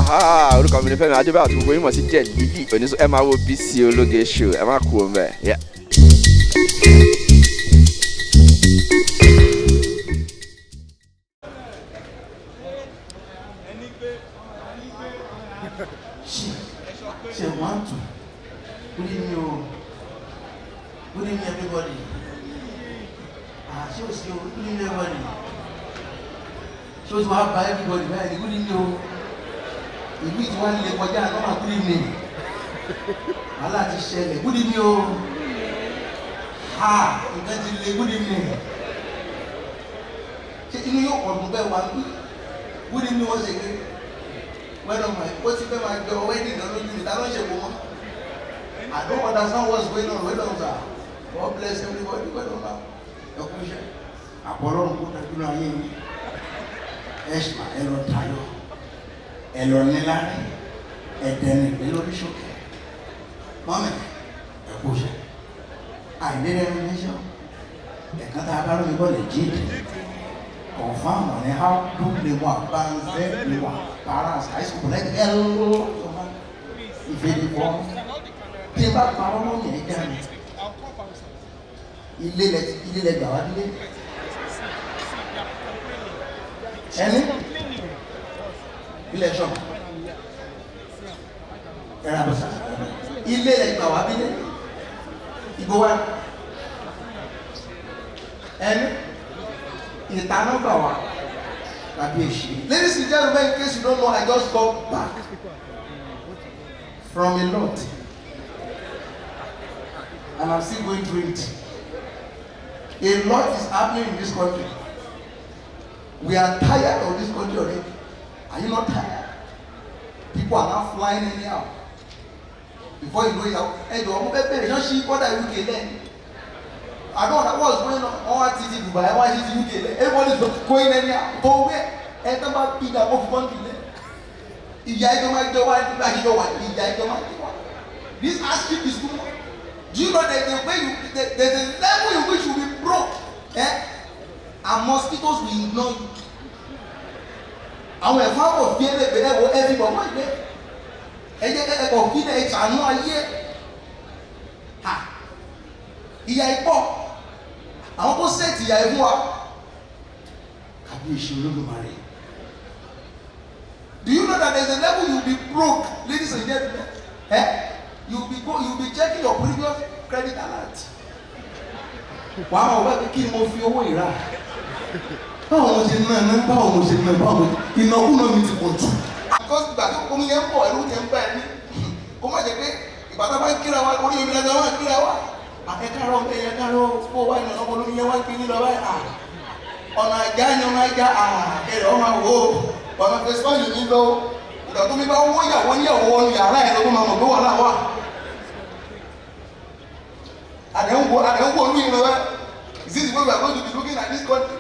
Aha, look at me, I do about to go. You must get DD. When you Emma will be see you look at show. Emma cool, man. Yeah. She want to. Good evening, everybody. She was good evening, everybody. She was one by everybody. Good evening. You meet one leg, but yeah, no, good evening. I like to share. Good evening. Ha, you got to good evening. You know, on the one. Good evening was again. What's it my girl wedding? I don't understand what's going on. Where those are? God bless everybody. Where those are? Your question. Apollo put a good name. Eshma, Elo Tayo, Elo Nilani, and then Elo Bishoke. Moment, your question. I didn't mention. The Catabara legit. Confirm on how good they want, bands, they want, parents, high school, like L. If they form, they have power on the again. Il est gardé. Il est chaud. Il est gardé. Il doit. In Tanogawa, ladies and gentlemen, in case you don't know, I just got back from a lot, and I'm still going through it. A lot is happening in this country. We are tired of this country already. Are you not tired? People are not flying anyhow. Before you know it, hey, I don't know what's going on. All TT Dubai, why is UK? Everybody's going anyhow. Go where? And about big up of country. If you don't do what, this asking is too much. Do you know that the way there's a level in which you will be broke, and mosquitoes will ignore you. And when farm of fear, they will everybody right there. And yet, a fear it's no idea. Ha! Ìyà ipò. Àwọn kò set ìyà ẹ̀fún wa. Kàbíyèsí Olódùmarè. Do you know that there's a level you'll be broke, ladies and gentlemen? You'll be checking your previous credit alert. Wow, what kí ni mo fi owó ìrà? Báwo mo ṣe ná ìnáwó mi ti pọ̀ jù. Because ìgbà tó kọ́ mi yẹn ń bọ̀ ẹ̀rú tẹ̀ ń bá ẹ ní. Kó má jẹ́ pé ìbàdàn bá ń kíra wa orí omi lẹ́jọ́ wá ń kíra wa. Akẹ́kọ̀ọ́ ẹ̀yẹ́kọ̀ọ́ kó wá ìnáwó olómi yẹn wá ń pín ní lọ báyìí. Ọ̀nà àjà ni ọmọ ẹja ẹ̀rọ ọmọ àwò ọ̀nà fẹsán yìí ní lọ. Ìgbà tó mi bá wọ́n yàwó níyàwó ọ̀nù yàrá ẹ̀ lọ́wọ́ máa mọ̀ pé wà láwà. Àdéhùn olú yìí lọ́wọ́. Is this the way we are going to be looking at this country?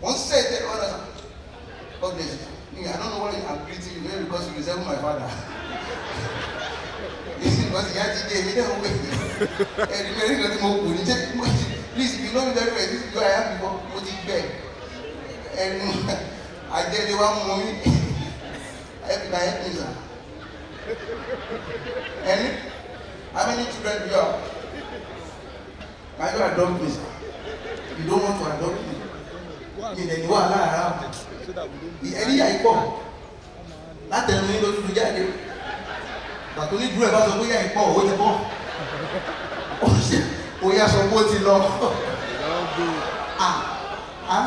One said that other. God bless you. I don't know why I'm greeting you, maybe because you resemble my father. Because he had to get me down with please, if you know me very well, this is where I am before putting back. And I tell you one moment, I help me, sir. And how many children do you have? Can you adopt me, sir? You don't want to adopt me. You are not around. Any I come. Not tell me to get it. But only do about the way I call with the ball. Oh, yes, I'm going to love. I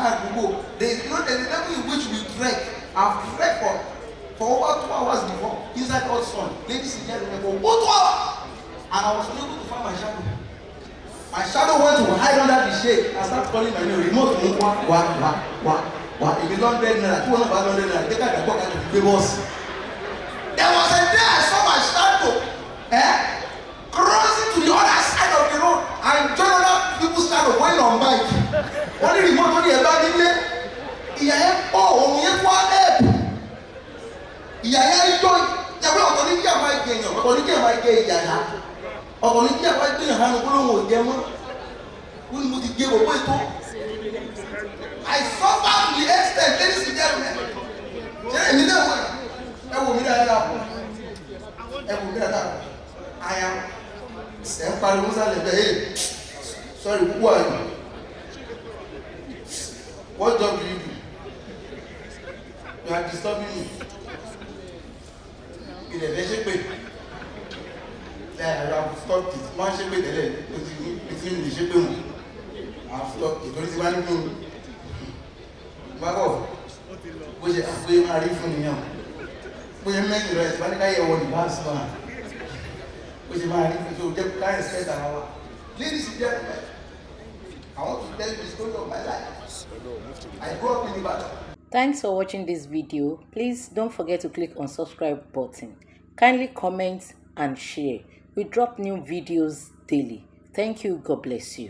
had to go. There's a level in which we trek. I've trekked for over 2 hours before inside hot sun. Ladies and gentlemen, for over 2 hours. And I was unable to find my shadow. My shadow went to hide under the shade. I started calling my name. Remote me. What? If you don't get that, 200 they can't walk out of the boss. There was a day I saw my shadow crossing to the other side of the road and joining other people's shadow going on bike. Only remote only about the day. Ìyá yẹn pọ̀ òun yẹn kó ẹ̀. Ìyá yẹn jọ ìjàpẹ́ ọ̀tọ̀ ní kí àbá ìgbẹ́ yẹn ọ̀tọ̀ ní kí àbá ìgbẹ́ ìyá yá. Ọ̀tọ̀ ní kí àbá ìgbẹ́ yẹn hàn gbólóhùn òjẹ́ mọ́. Wọ́n ní mo ti gé gbogbo ètò. I suffer to the extent, ladies and gentlemen. Ṣé èmi náà wọ̀? sálẹ̀ bẹ́ẹ̀, hey, sorry, who are you? What job do you do? You are disturbing me. Ilẹ̀ fẹ́ ṣe pé I have stopped it. Máa ṣe pé tẹ́lẹ̀ tí mi lè ṣe pé mọ̀. I have stopped it. Torí ti wá nínú bábọ̀ bó ṣe àpé máa rí fún nìyàn. Bó ṣe mẹ́rin rẹ̀ tí wá ní káyẹ̀ wọ ní báàsì náà. Bó ṣe máa rí fún tó jẹ́ ká respect ara wa. Ladies and gentlemen, I want to tell you the story of my life. I grew up in Ibadan. Thanks for watching this video. Please don't forget to click on subscribe button. Kindly comment and share. We drop new videos daily. Thank you. God bless you.